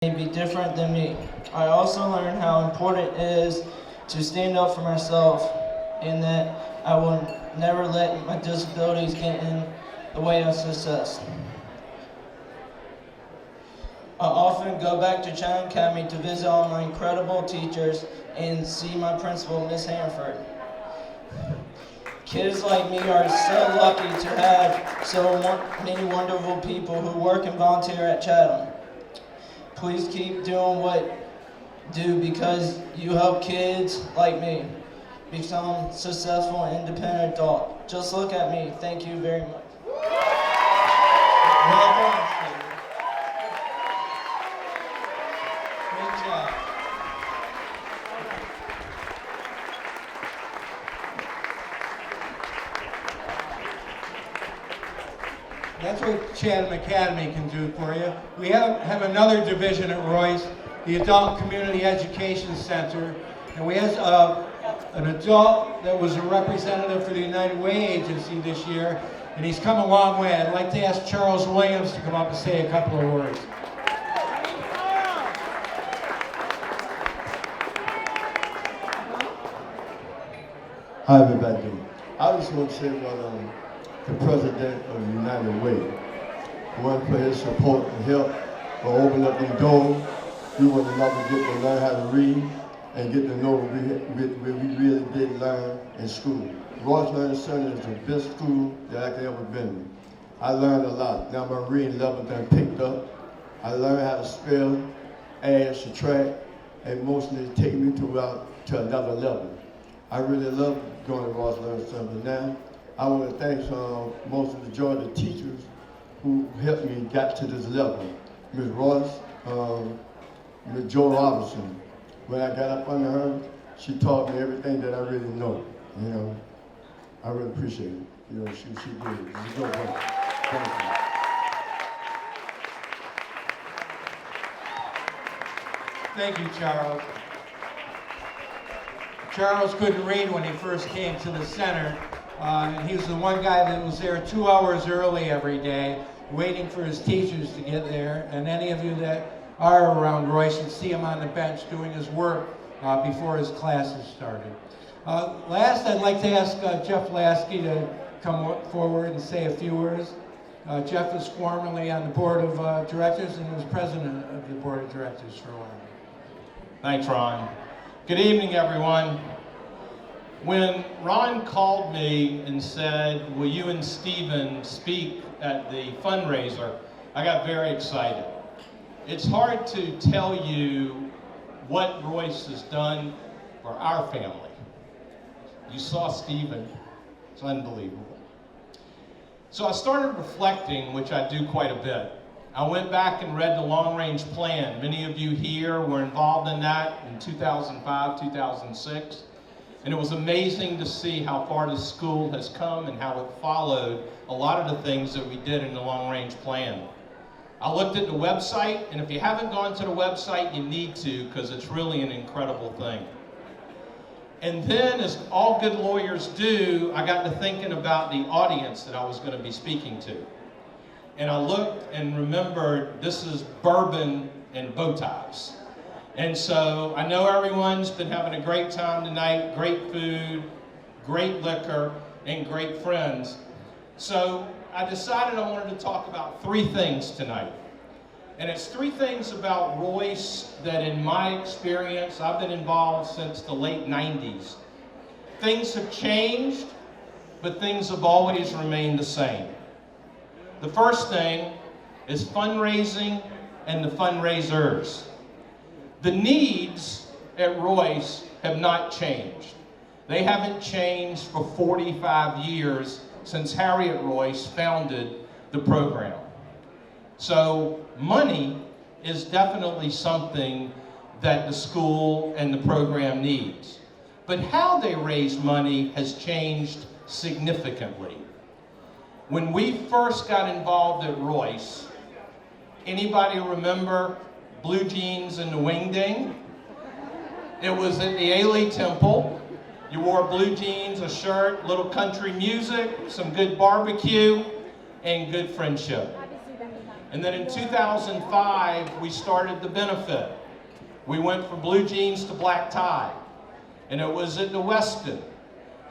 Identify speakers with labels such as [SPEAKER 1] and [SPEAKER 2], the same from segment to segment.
[SPEAKER 1] may be different than me. I also learned how important it is to stand up for myself and that I will never let my disabilities get in the way of success. I often go back to China Academy to visit all my incredible teachers and see my principal, Miss Hanford. Kids like me are so lucky to have so many wonderful people who work and volunteer at Chatham. Please keep doing what you do because you help kids like me become successful and independent adult. Just look at me. Thank you very much.
[SPEAKER 2] Welcome. Great job. That's what Chatham Academy can do for you. We have another division at Royce, the Adult Community Education Center, and we have an adult that was a representative for the United Way Agency this year, and he's come a long way. I'd like to ask Charles Williams to come up and say a couple of words.
[SPEAKER 3] Hi everybody. I just want to say what the President of the United Way, one for his support and help for opening up these doors. We want to get to learn how to read and get to know what we really did learn in school. Royce Learning Center is the best school that I could ever been in. I learned a lot. Now my reading level done picked up. I learned how to spell, add, subtract, and mostly take me to another level. I really love going to Royce Learning Center. Now, I want to thank most of the Georgia teachers who helped me get to this level. Ms. Royce, Ms. Jo Robinson. When I got up under her, she taught me everything that I really know. You know, I really appreciate it. You know, she did. She's good work. Thank you.
[SPEAKER 2] Thank you, Charles. Charles couldn't read when he first came to the center. He was the one guy that was there 2 hours early every day, waiting for his teachers to get there. And any of you that are around Royce should see him on the bench doing his work before his classes started. Last, I'd like to ask Jeff Lasky to come forward and say a few words. Jeff is formerly on the board of directors and was president of the board of directors for a while.
[SPEAKER 4] Thanks, Ron. Good evening, everyone. When Ron called me and said, will you and Stephen speak at the fundraiser, I got very excited. It's hard to tell you what Royce has done for our family. You saw Stephen. It's unbelievable. So I started reflecting, which I do quite a bit. I went back and read the long-range plan. Many of you here were involved in that in 2005, 2006. And it was amazing to see how far the school has come and how it followed a lot of the things that we did in the long-range plan. I looked at the website, and if you haven't gone to the website, you need to, because it's really an incredible thing. And then, as all good lawyers do, I got to thinking about the audience that I was going to be speaking to. And I looked and remembered this is bourbon and bow ties. And so I know everyone's been having a great time tonight, great food, great liquor, and great friends. So I decided I wanted to talk about 3 things tonight. And it's 3 things about Royce that in my experience, I've been involved since the late 90s. Things have changed, but things have always remained the same. The first thing is fundraising and the fundraisers. The needs at Royce have not changed. They haven't changed for 45 years since Harriet Royce founded the program. So money is definitely something that the school and the program needs. But how they raise money has changed significantly. When we first got involved at Royce, anybody remember blue jeans and the wingding? It was at the Ailey Temple. You wore blue jeans, a shirt, little country music, some good barbecue, and good friendship. And then in 2005, we started the benefit. We went from blue jeans to black tie. And it was at the Westin.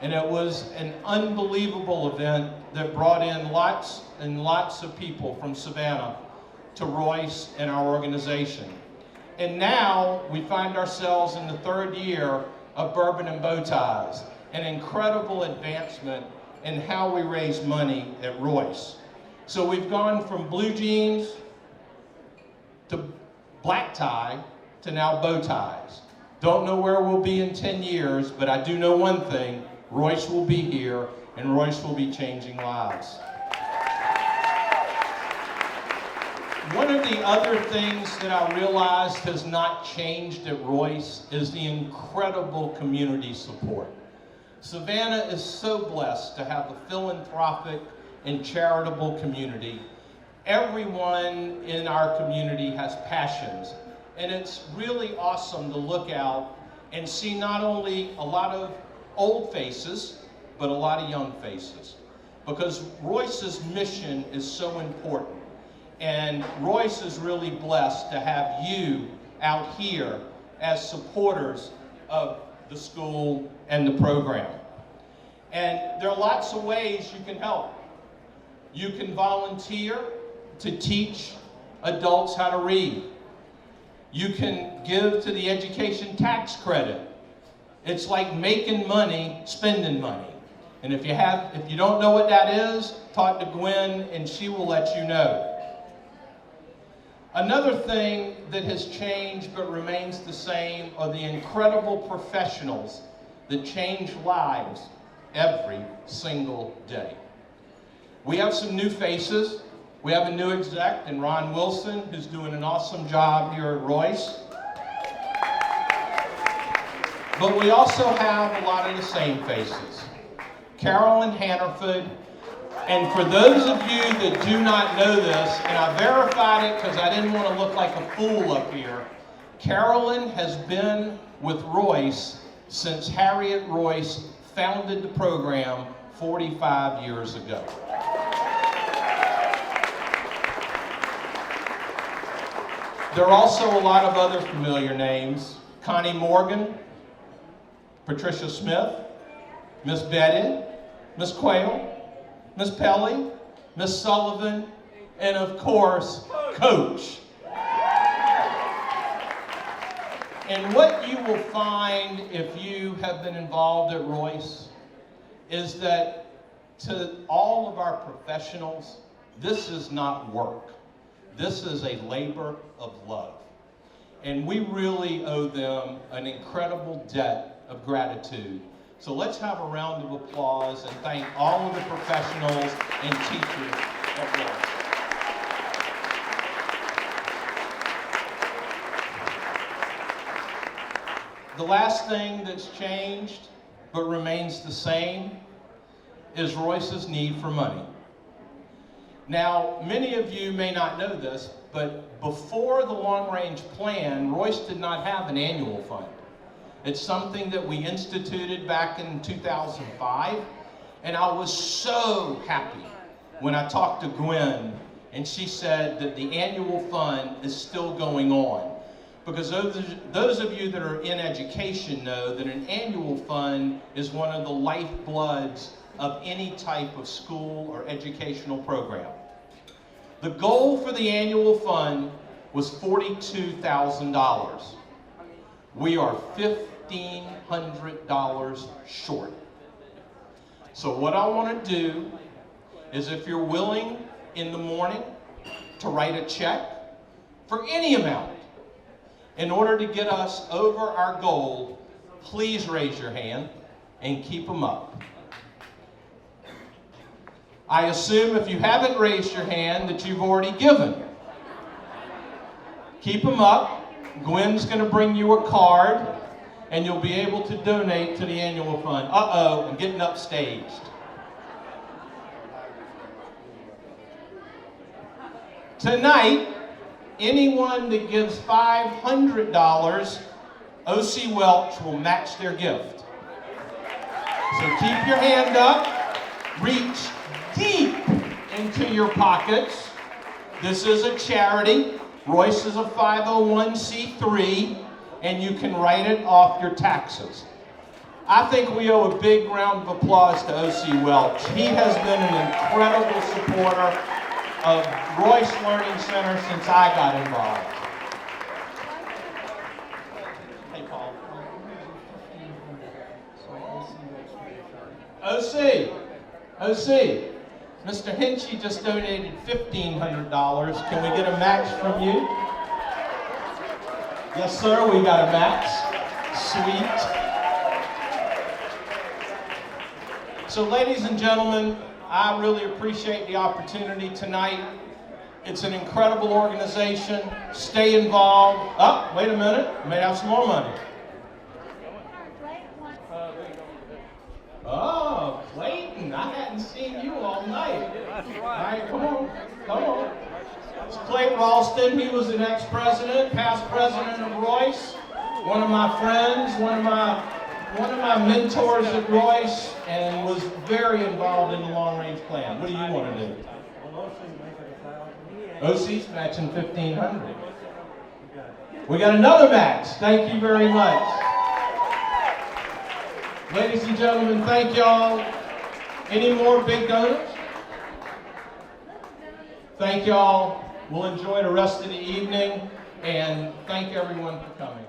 [SPEAKER 4] And it was an unbelievable event that brought in lots and lots of people from Savannah to Royce and our organization. And now we find ourselves in the third year of Bourbon and Bow Ties, an incredible advancement in how we raise money at Royce. So we've gone from blue jeans to black tie to now bow ties. Don't know where we'll be in 10 years, but I do know one thing, Royce will be here and Royce will be changing lives. One of the other things that I realized has not changed at Royce is the incredible community support. Savannah is so blessed to have a philanthropic and charitable community. Everyone in our community has passions, and it's really awesome to look out and see not only a lot of old faces, but a lot of young faces. Because Royce's mission is so important. And Royce is really blessed to have you out here as supporters of the school and the program. And there are lots of ways you can help. You can volunteer to teach adults how to read. You can give to the education tax credit. It's like making money, spending money. And if you don't know what that is, talk to Gwen and she will let you know. Another thing that has changed but remains the same are the incredible professionals that change lives every single day. We have some new faces. We have a new exec in Ron Wilson, who's doing an awesome job here at Royce. But we also have a lot of the same faces. Carolyn Hannaford. And for those of you that do not know this, and I verified it because I didn't want to look like a fool up here, Carolyn has been with Royce since Harriet Royce founded the program 45 years ago. There are also a lot of other familiar names. Connie Morgan, Patricia Smith, Miss Betty, Miss Quayle, Miss Pelly, Miss Sullivan, and of course, Coach. And what you will find if you have been involved at Royce is that to all of our professionals, this is not work. This is a labor of love. And we really owe them an incredible debt of gratitude. So let's have a round of applause and thank all of the professionals and teachers at Royce. The last thing that's changed but remains the same is Royce's need for money. Now, many of you may not know this, but before the long-range plan, Royce did not have an annual fund. It's something that we instituted back in 2005, and I was so happy when I talked to Gwen and she said that the annual fund is still going on. Because those of you that are in education know that an annual fund is one of the lifebloods of any type of school or educational program. The goal for the annual fund was $42,000. We are $1,500 short. So what I want to do is, if you're willing in the morning to write a check for any amount in order to get us over our goal, please raise your hand and keep them up. I assume if you haven't raised your hand that you've already given. Keep them up. Gwen's going to bring you a card and you'll be able to donate to the annual fund. Uh-oh, I'm getting upstaged. Tonight, anyone that gives $500, O.C. Welch will match their gift. So keep your hand up, reach deep into your pockets, This is a charity. Royce is a 501c3, and you can write it off your taxes. I think we owe a big round of applause to O.C. Welch. He has been an incredible supporter of Royce Learning Center since I got involved. Hey, Paul. OC, Mr. Hinchy just donated $1,500. Can we get a match from you? Yes, sir, we got a match. Sweet. So, ladies and gentlemen, I really appreciate the opportunity tonight. It's an incredible organization. Stay involved. Oh, wait a minute. We may have some more money. Oh, Clayton, I hadn't seen you all night. All right, come on. It's Clay Ralston. He was an ex-president, past president of Royce, one of my friends, one of my mentors at Royce, and was very involved in the long-range plan. What do you want to do? OC's matching $1,500. We got another match. Thank you very much. Ladies and gentlemen, thank y'all. Any more big donors? Thank y'all. We'll enjoy the rest of the evening, and thank everyone for coming.